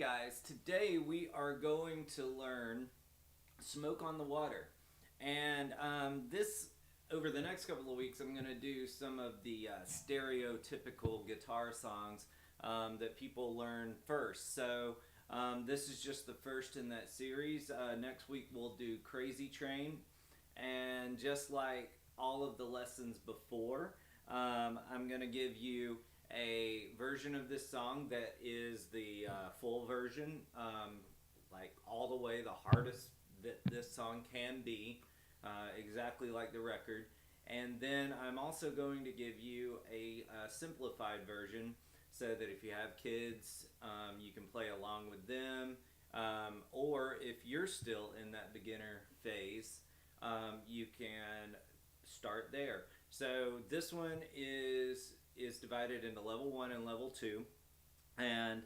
guys, today we are going to learn Smoke on the Water. And over the next couple of weeks, I'm going to do some of the stereotypical guitar songs that people learn first. So this is just the first in that series. Next week we'll do Crazy Train. And just like all of the lessons before, I'm going to give you a version of this song that is the full version, like all the way the hardest that this song can be, exactly like the record. And then I'm also going to give you a simplified version so that if you have kids, you can play along with them, or if you're still in that beginner phase, you can start there. So this one is divided into level 1 and level 2, and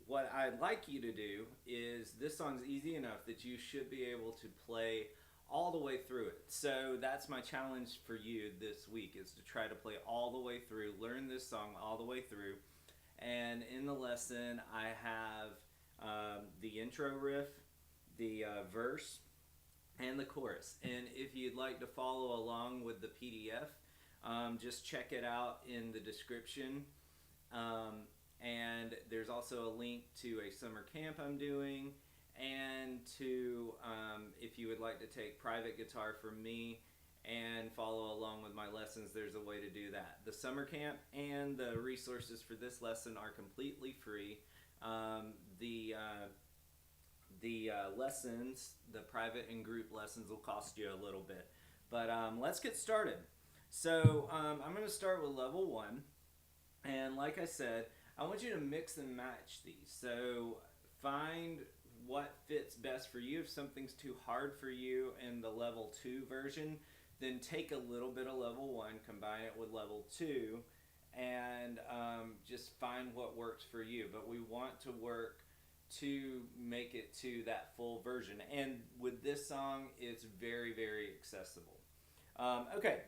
what I'd like you to do is, this song's easy enough that you should be able to play all the way through it. So that's my challenge for you this week, is to try to play all the way through, learn this song all the way through. And in the lesson I have the intro riff, the verse, and the chorus. And if you'd like to follow along with the PDF, just check it out in the description. And there's also a link to a summer camp I'm doing, and to if you would like to take private guitar from me and follow along with my lessons, there's a way to do that. The summer camp and the resources for this lesson are completely free. The lessons, the private and group lessons, will cost you a little bit. But let's get started. So I'm going to start with level 1, and like I said, I want you to mix and match these. So find what fits best for you. If something's too hard for you in the level 2 version, then take a little bit of level 1, combine it with level 2, and just find what works for you. But we want to work to make it to that full version. And with this song, it's very, very accessible. Okay.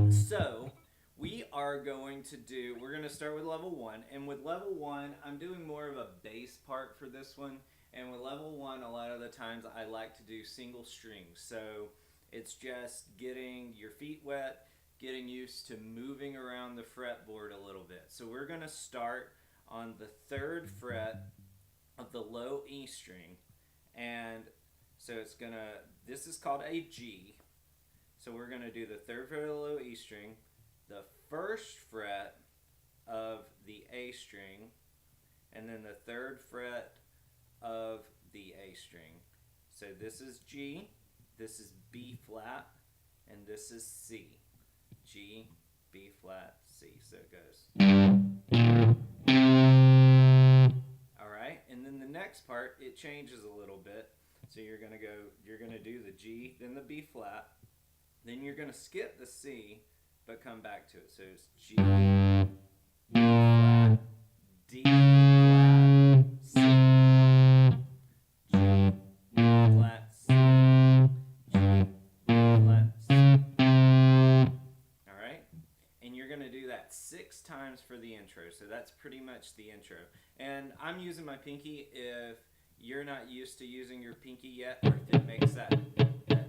So we are going to we're going to start with level 1, and with level 1, I'm doing more of a bass part for this one, and with level 1, a lot of the times I like to do single strings, so it's just getting your feet wet, getting used to moving around the fretboard a little bit. So we're going to start on the 3rd fret of the low E string, and so this is called a G. So we're going to do the 3rd fret of the low E string, the 1st fret of the A string, and then the 3rd fret of the A string. So this is G, this is B flat, and this is C. G, B flat, C. So it goes. Alright, and then the next part, it changes a little bit. So you're going to do the G, then the B flat, then you're going to skip the C, but come back to it. So it's G, B flat, D flat, C, G, B flat, C, G, B flat, C. Alright? And you're going to do that 6 times for the intro. So that's pretty much the intro. And I'm using my pinky. If you're not used to using your pinky yet, or if it makes that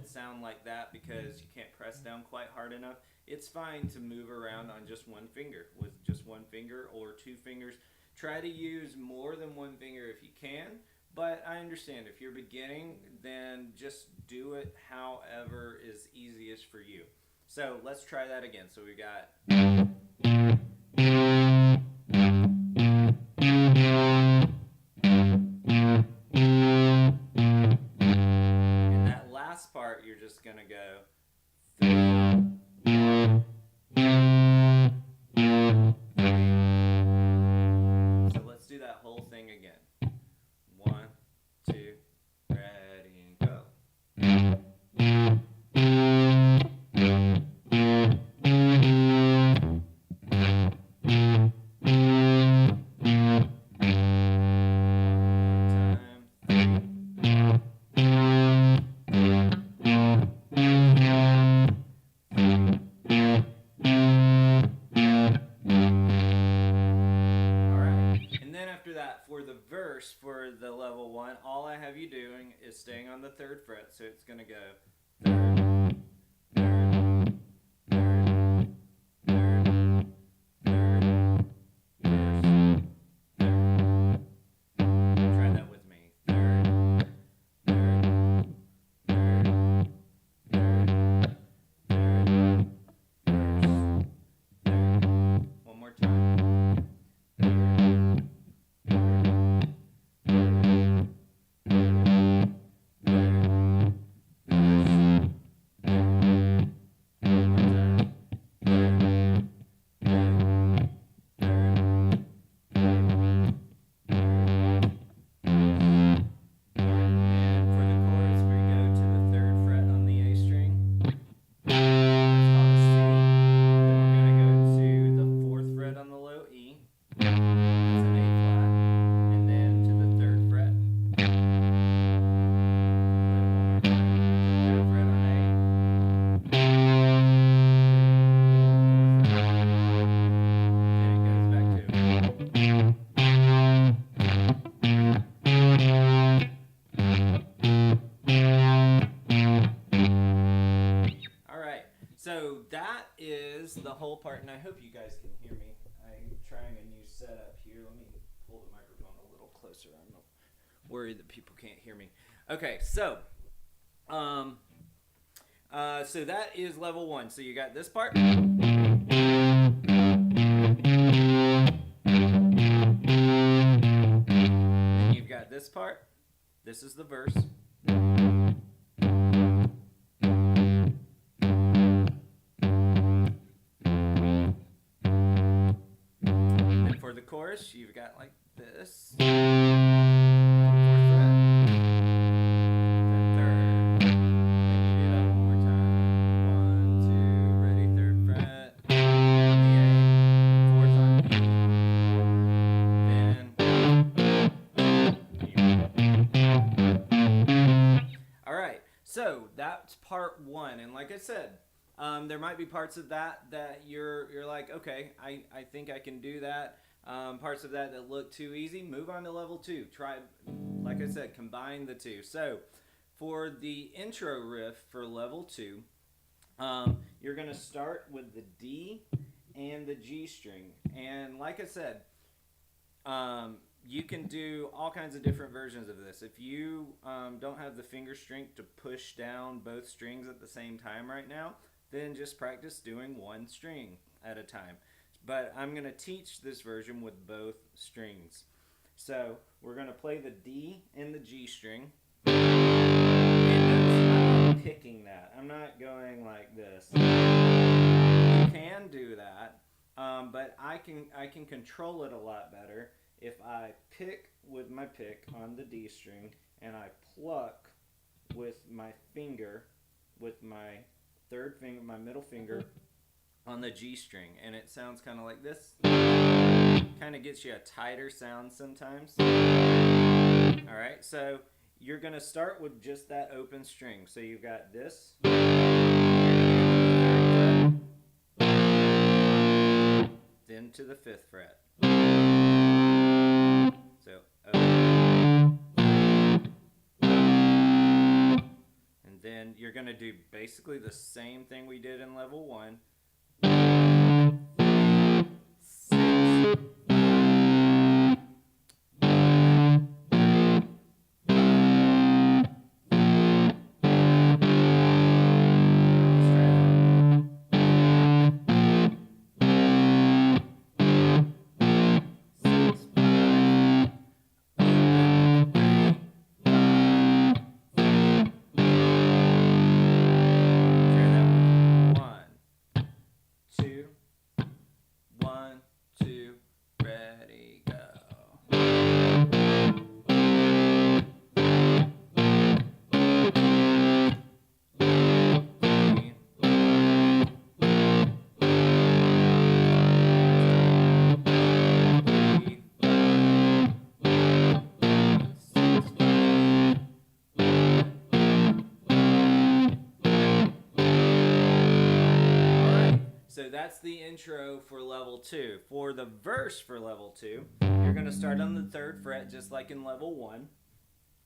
sound like that because you can't press down quite hard enough, it's fine to move around on just one finger, with just one finger or 2 fingers. Try to use more than one finger if you can, but I understand if you're beginning, then just do it however is easiest for you. So let's try that again. So we got, part, you're just going to go 3, 1, 3. So let's do that whole thing again. 1, 2, ready, and go. that for the verse for the level 1, all I have you doing is staying on the 3rd fret. So it's going to go 3rd, 3rd, 3rd, 3rd, 3rd, verse, 3rd. Try that with me. 3rd, 3rd, 3rd, 3rd, 3rd, verse, 3rd. One more time. 3rd, 3rd, 3rd, 3rd, 3rd, verse, 3rd. One more time. 3rd, 3rd, 3rd, 3rd, 3rd. And for the chorus, we go to the 3rd fret on the A string. It's called C. Then we're going to go to the 4th fret on the low E. That's an A flat. And then to the 3rd fret. Play it one more time. 3rd fret on A. 4th fret. Then it goes back to Alright, so that is the whole part, and I hope you guys can hear me. I'm trying a new setup here. Let me pull the microphone a little closer. I'm worried that people can't hear me. Okay, so so that is level 1. So you got this part. Then you've got this part. This is the verse. And for the chorus, you've got like this. 4th fret, then 3rd. Then you do that one more time. 1, 2, ready, 3rd fret. On the A, 4th on E. Then all right, so that's part 1, and like I said, there might be parts of that you're like, okay, I think I can do that. Parts of that look too easy, move on to level 2. Try, like I said, combine the two. So for the intro riff for level 2, you're going to start with the D and the G string. And like I said, you can do all kinds of different versions of this. If you don't have the finger strength to push down both strings at the same time right now, then just practice doing one string at a time. But I'm going to teach this version with both strings. So we're going to play the D and the G string. And notice I'm not picking that. I'm not going like this. You can do that, but I can control it a lot better if I pick with my pick on the D string and I pluck with my finger, with my third finger, my middle finger on the G string, and it sounds kind of like this. Kind of gets you a tighter sound sometimes. All right, so you're going to start with just that open string. So you've got this. Then to the 5th fret. So and then you're going to do basically the same thing we did in level 1. 6, 1, 2, 1, 2, that's the intro for level 2. For the verse for level 2, you're going to start on the 3rd fret just like in level 1.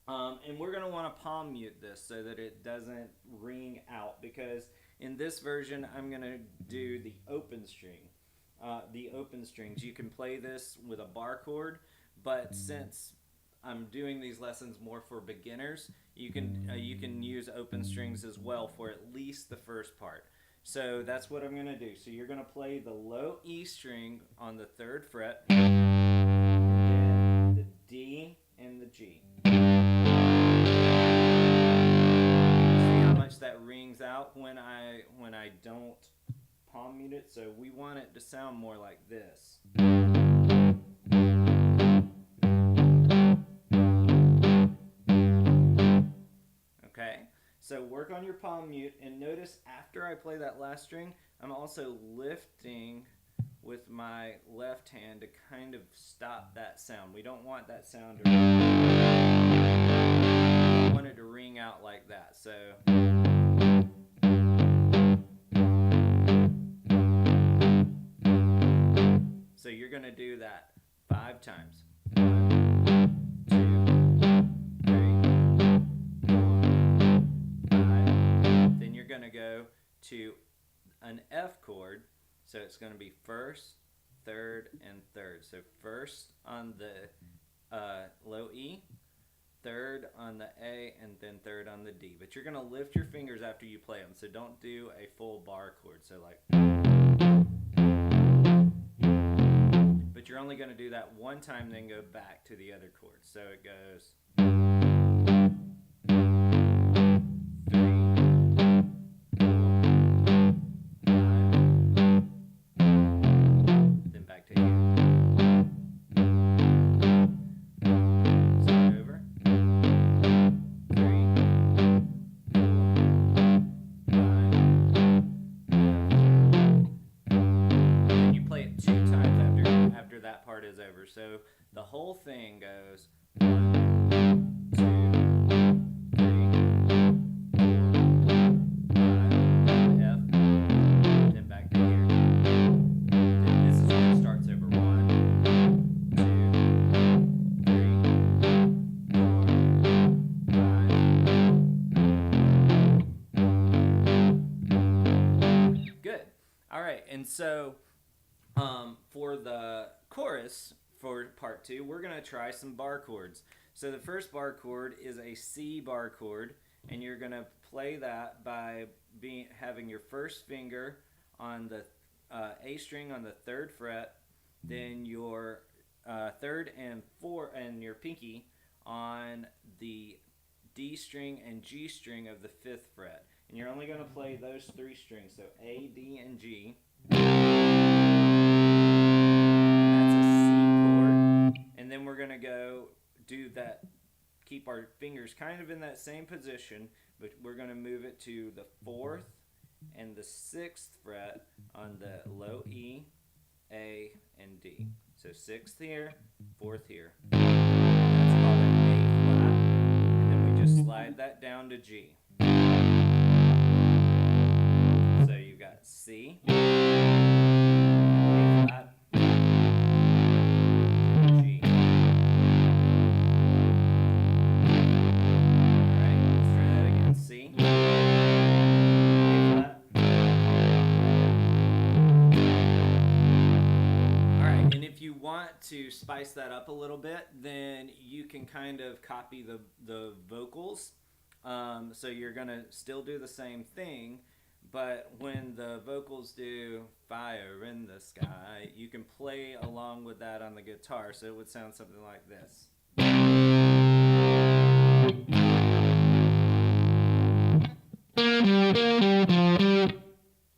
And we're going to want to palm mute this so that it doesn't ring out, because in this version I'm going to do the open string. The open strings. You can play this with a bar chord, but since I'm doing these lessons more for beginners, you can use open strings as well for at least the first part. So that's what I'm going to do. So you're going to play the low E string on the 3rd fret, and then the D and the G. See how much that rings out when I don't palm mute it? So we want it to sound more like this. Okay, so work on your palm mute, and notice after I play that last string, I'm also lifting with my left hand to kind of stop that sound. We don't want that sound to I want it to ring out like that. So you're going to do that 5 times. 1, 2, 3, 4, 5. Then you're going to go to an F chord. So it's going to be 1st, 3rd, and 3rd. So 1st on the low E, 3rd on the A, and then 3rd on the D. But you're going to lift your fingers after you play them. So don't do a full bar chord. So like... But you're only going to do that one time, then go back to the other chord. So it goes 3, 4, 5, then back to here. Start over. 3, 4, 5. And you play it 2 times after that part is over. So the whole thing goes 1, 2, 3, 4, 5, F, then back to here. Then this is where it starts over. 1, 2, 3, 4, 5. Good. All right, and so for the chorus for part 2, we're going to try some bar chords. So the first bar chord is a C bar chord, and you're going to play that by having your first finger on the A string on the 3rd fret, then your 3rd and 4th and your pinky on the D string and G string of the 5th fret. And you're only going to play those 3 strings, so A, D, and G. And then we're going to go do that, keep our fingers kind of in that same position, but we're going to move it to the 4th and the 6th fret on the low E, A, and D. So 6th here, 4th here. That's called an A flat. And then we just slide that down to G. So you've got C, A flat, G. Alright, let's try that again. C, A flat. Alright, and if you want to spice that up a little bit, then you can kind of copy the vocals. So you're going to still do the same thing, but when the vocals do fire in the sky, you can play along with that on the guitar, so it would sound something like this.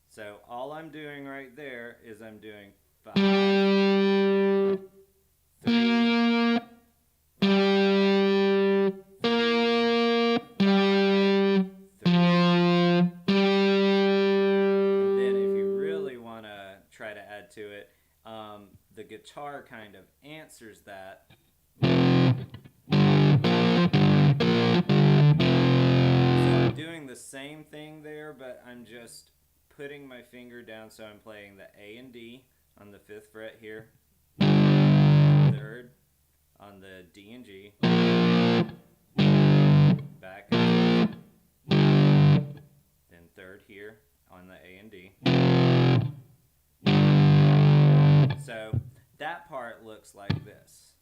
So all I'm doing right there is I'm doing 5, 3, 5, 3. Try to add to it. The guitar kind of answers that. So I'm doing the same thing there, but I'm just putting my finger down, so I'm playing the A and D on the 5th fret here, 3rd on the D and G, back, then 3rd here on the A and D. So that part looks like this.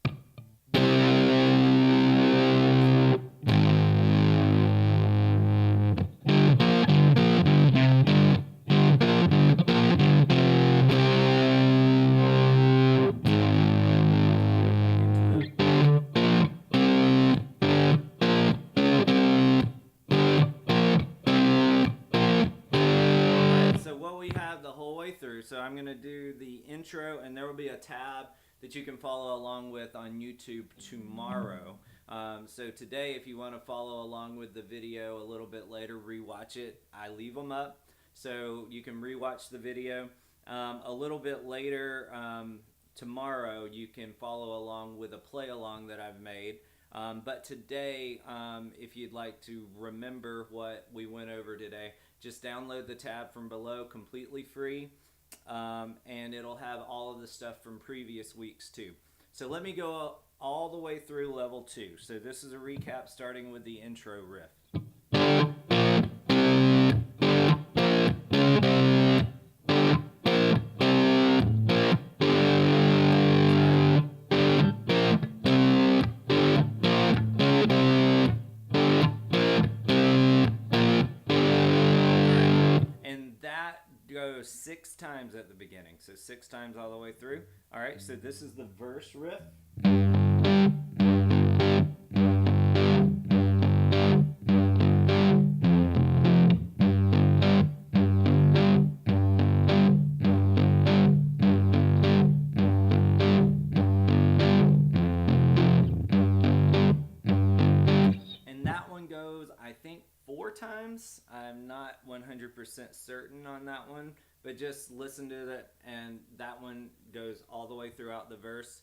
So I'm going to do the intro, and there will be a tab that you can follow along with on YouTube tomorrow. So today, if you want to follow along with the video a little bit later, rewatch it. I leave them up so you can rewatch the video. A little bit later tomorrow, you can follow along with a play along that I've made. But today, if you'd like to remember what we went over today, just download the tab from below, completely free. And it'll have all of the stuff from previous weeks too. So let me go all the way through level 2. So this is a recap starting with the intro riff. Goes 6 times at the beginning, so 6 times all the way through. All right, so this is the verse riff. And that one goes, I think, 4 times. I'm not 100% certain on that one, but just listen to it, and that one goes all the way throughout the verse,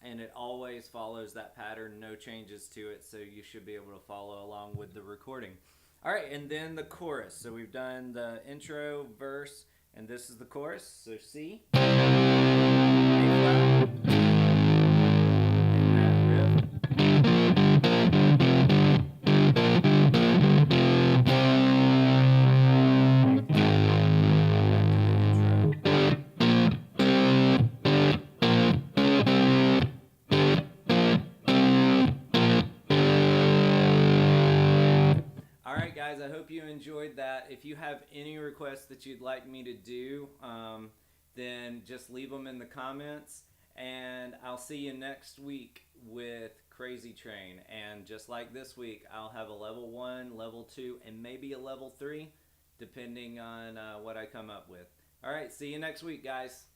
and it always follows that pattern, no changes to it, so you should be able to follow along with the recording. All right, and then the chorus. So we've done the intro, verse, and this is the chorus. So C, A flat, and that riff. Guys, I hope you enjoyed that. If you have any requests that you'd like me to do, then just leave them in the comments, and I'll see you next week with Crazy Train. And just like this week, I'll have a level 1, level 2, and maybe a level 3, depending on what I come up with. All right, see you next week, guys.